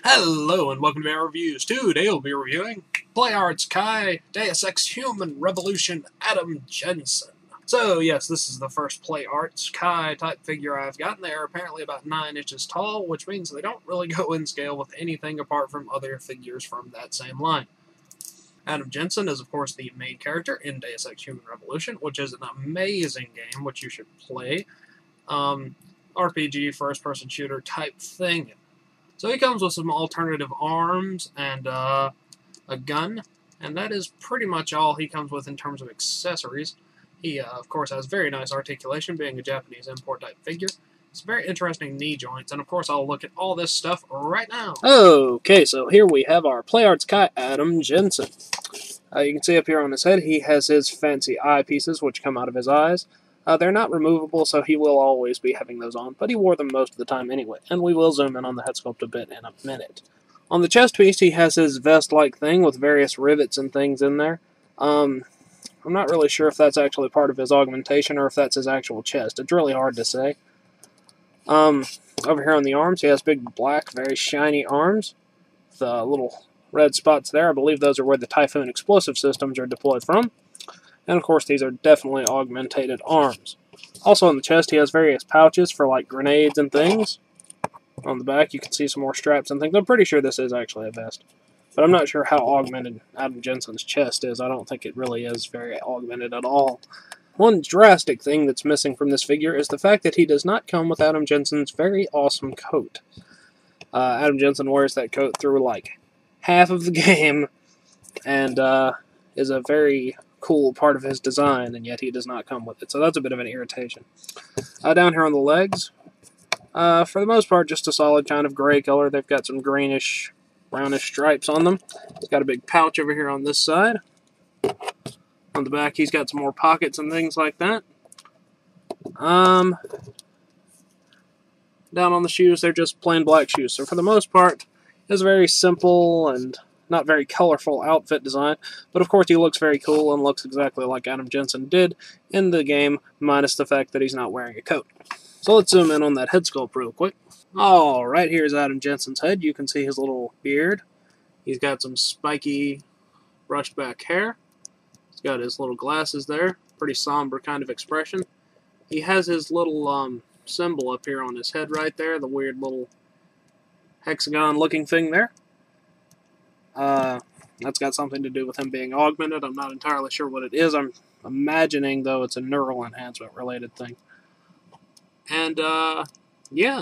Hello and welcome to our reviews. Today we'll be reviewing PlayArt's Kai Deus Ex Human Revolution Adam Jensen. So yes, this is the first PlayArt's Kai type figure I've gotten. They are apparently about 9 inches tall, which means they don't really go in scale with anything apart from other figures from that same line. Adam Jensen is of course the main character in Deus Ex Human Revolution, which is an amazing game which you should play. RPG, first-person shooter type thing. So he comes with some alternative arms and a gun, and that is pretty much all he comes with in terms of accessories. He, of course, has very nice articulation, being a Japanese import type figure. It's very interesting knee joints, and of course I'll look at all this stuff right now. Okay, so here we have our PlayArt's Kai Adam Jensen. You can see up here on his head, he has his fancy eyepieces, which come out of his eyes. They're not removable, so he will always be having those on, but he wore them most of the time anyway, and we will zoom in on the head sculpt a bit in a minute. On the chest piece, he has his vest-like thing with various rivets and things in there. I'm not really sure if that's actually part of his augmentation or if that's his actual chest. It's really hard to say. Over here on the arms, he has big black, very shiny arms with little red spots there. I believe those are where the Typhoon explosive systems are deployed from. And of course, these are definitely augmented arms. Also on the chest, he has various pouches for like grenades and things. On the back, you can see some more straps and things. I'm pretty sure this is actually a vest. But I'm not sure how augmented Adam Jensen's chest is. I don't think it really is very augmented at all. One drastic thing that's missing from this figure is the fact that he does not come with Adam Jensen's very awesome coat. Adam Jensen wears that coat through like half of the game and is a very cool part of his design, and yet he does not come with it. So that's a bit of an irritation. Down here on the legs, for the most part, just a solid kind of gray color. They've got some greenish, brownish stripes on them. He's got a big pouch over here on this side. On the back, he's got some more pockets and things like that. Down on the shoes, they're just plain black shoes. So for the most part, it's a very simple and not very colorful outfit design, but of course he looks very cool and looks exactly like Adam Jensen did in the game, minus the fact that he's not wearing a coat. So let's zoom in on that head sculpt real quick. Alright, here's Adam Jensen's head. You can see his little beard. He's got some spiky, brushed back hair. He's got his little glasses there. Pretty somber kind of expression. He has his little symbol up here on his head right there, the weird little hexagon looking thing there. That's got something to do with him being augmented. I'm not entirely sure what it is. I'm imagining, though, it's a neural enhancement related thing. And, yeah.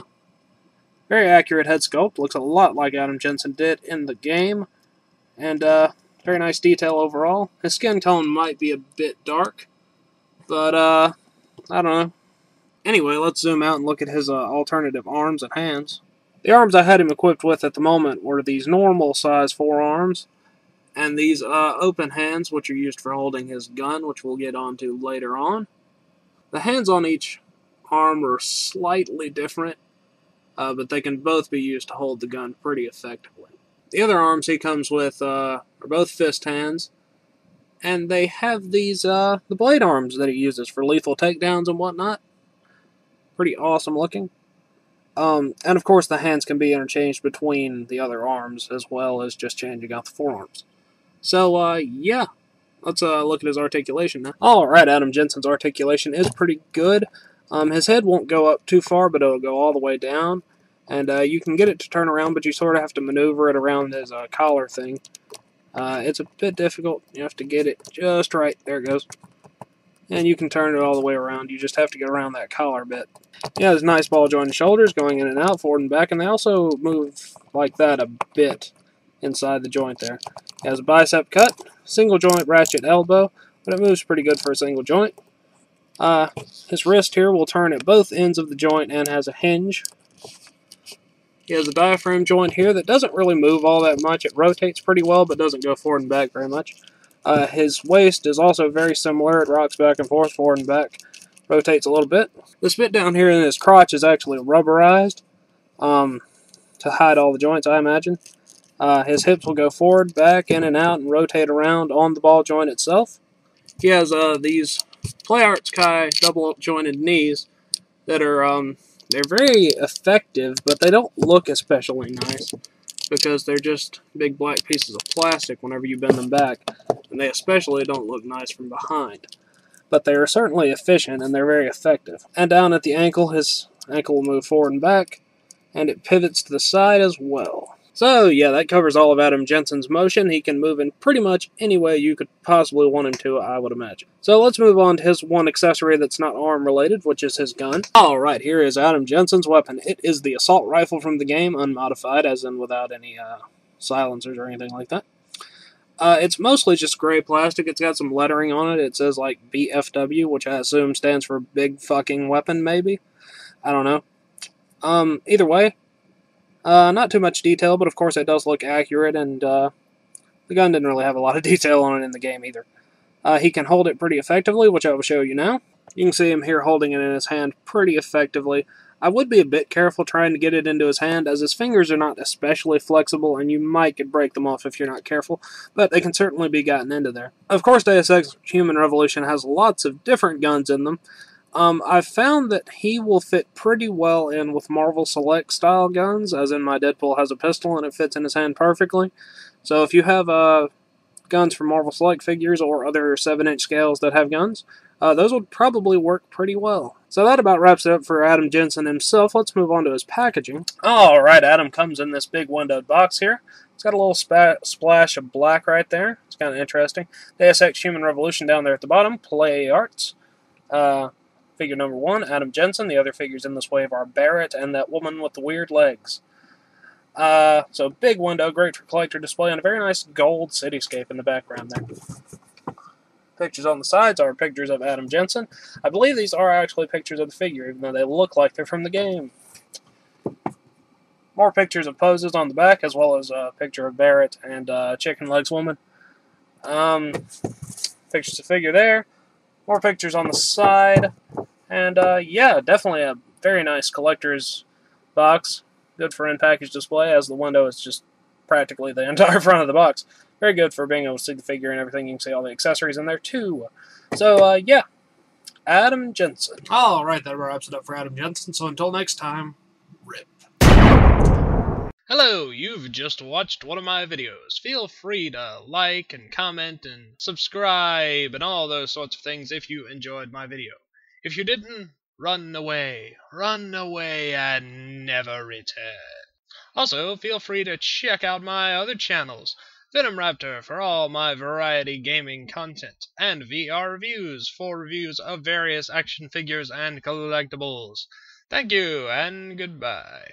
Very accurate head sculpt. Looks a lot like Adam Jensen did in the game. And, very nice detail overall. His skin tone might be a bit dark. But, I don't know. Anyway, let's zoom out and look at his alternative arms and hands. The arms I had him equipped with at the moment were these normal size forearms, and these open hands, which are used for holding his gun, which we'll get onto later on. The hands on each arm are slightly different, but they can both be used to hold the gun pretty effectively. The other arms he comes with are both fist hands, and they have these the blade arms that he uses for lethal takedowns and whatnot. Pretty awesome looking. And of course the hands can be interchanged between the other arms as well as just changing out the forearms. So, yeah. Let's look at his articulation now. Alright, Adam Jensen's articulation is pretty good. His head won't go up too far, but it'll go all the way down. And you can get it to turn around, but you sort of have to maneuver it around his collar thing. It's a bit difficult. You have to get it just right. There it goes. And you can turn it all the way around. You just have to get around that collar bit. He has nice ball jointed shoulders going in and out, forward and back, and they also move like that a bit inside the joint there. He has a bicep cut, single joint ratchet elbow, but it moves pretty good for a single joint. His wrist here will turn at both ends of the joint and has a hinge. He has a diaphragm joint here that doesn't really move all that much. It rotates pretty well, but doesn't go forward and back very much. His waist is also very similar. It rocks back and forth, forward and back. Rotates a little bit. This bit down here in his crotch is actually rubberized to hide all the joints, I imagine. His hips will go forward, back, in and out, and rotate around on the ball joint itself. He has these PlayArt's Kai double-jointed knees that are they're very effective, but they don't look especially nice. because they're just big black pieces of plastic whenever you bend them back, and they especially don't look nice from behind. But they are certainly efficient, and they're very effective. And down at the ankle, his ankle will move forward and back, and it pivots to the side as well. So, yeah, that covers all of Adam Jensen's motion. He can move in pretty much any way you could possibly want him to, I would imagine. So let's move on to his one accessory that's not arm-related, which is his gun. Alright, here is Adam Jensen's weapon. It is the assault rifle from the game, unmodified, as in without any silencers or anything like that. It's mostly just gray plastic. It's got some lettering on it. It says, like, BFW, which I assume stands for Big Fucking Weapon, maybe? I don't know. Either way, not too much detail, but of course it does look accurate, and the gun didn't really have a lot of detail on it in the game either. He can hold it pretty effectively, which I will show you now. You can see him here holding it in his hand pretty effectively. I would be a bit careful trying to get it into his hand, as his fingers are not especially flexible, and you might could break them off if you're not careful, but they can certainly be gotten into there. Of course, Deus Ex Human Revolution has lots of different guns in them. I've found that he will fit pretty well in with Marvel Select style guns, as in my Deadpool has a pistol and it fits in his hand perfectly. So if you have guns from Marvel Select figures or other 7-inch scales that have guns, those would probably work pretty well. So that about wraps it up for Adam Jensen himself. Let's move on to his packaging. Alright, Adam comes in this big windowed box here. It's got a little splash of black right there. It's kind of interesting. Deus Ex Human Revolution down there at the bottom. Play Arts. Figure number 1, Adam Jensen. The other figures in this wave are Barrett and that woman with the weird legs. So big window, great for collector display, and a very nice gold cityscape in the background there. Pictures on the sides are pictures of Adam Jensen. I believe these are actually pictures of the figure, even though they look like they're from the game. More pictures of poses on the back, as well as a picture of Barrett and Chicken Legs Woman. Pictures of figure there. More pictures on the side. And yeah, definitely a very nice collector's box. Good for in-package display, as the window is just practically the entire front of the box. Very good for being able to see the figure and everything. You can see all the accessories in there, too. So, yeah. Adam Jensen. Alright, that wraps it up for Adam Jensen. So until next time, RIP. Hello, you've just watched one of my videos. Feel free to like and comment and subscribe and all those sorts of things if you enjoyed my video. If you didn't, run away and never return. Also, feel free to check out my other channels, Venom Raptor for all my variety gaming content, and VR Reviews for reviews of various action figures and collectibles. Thank you, and goodbye.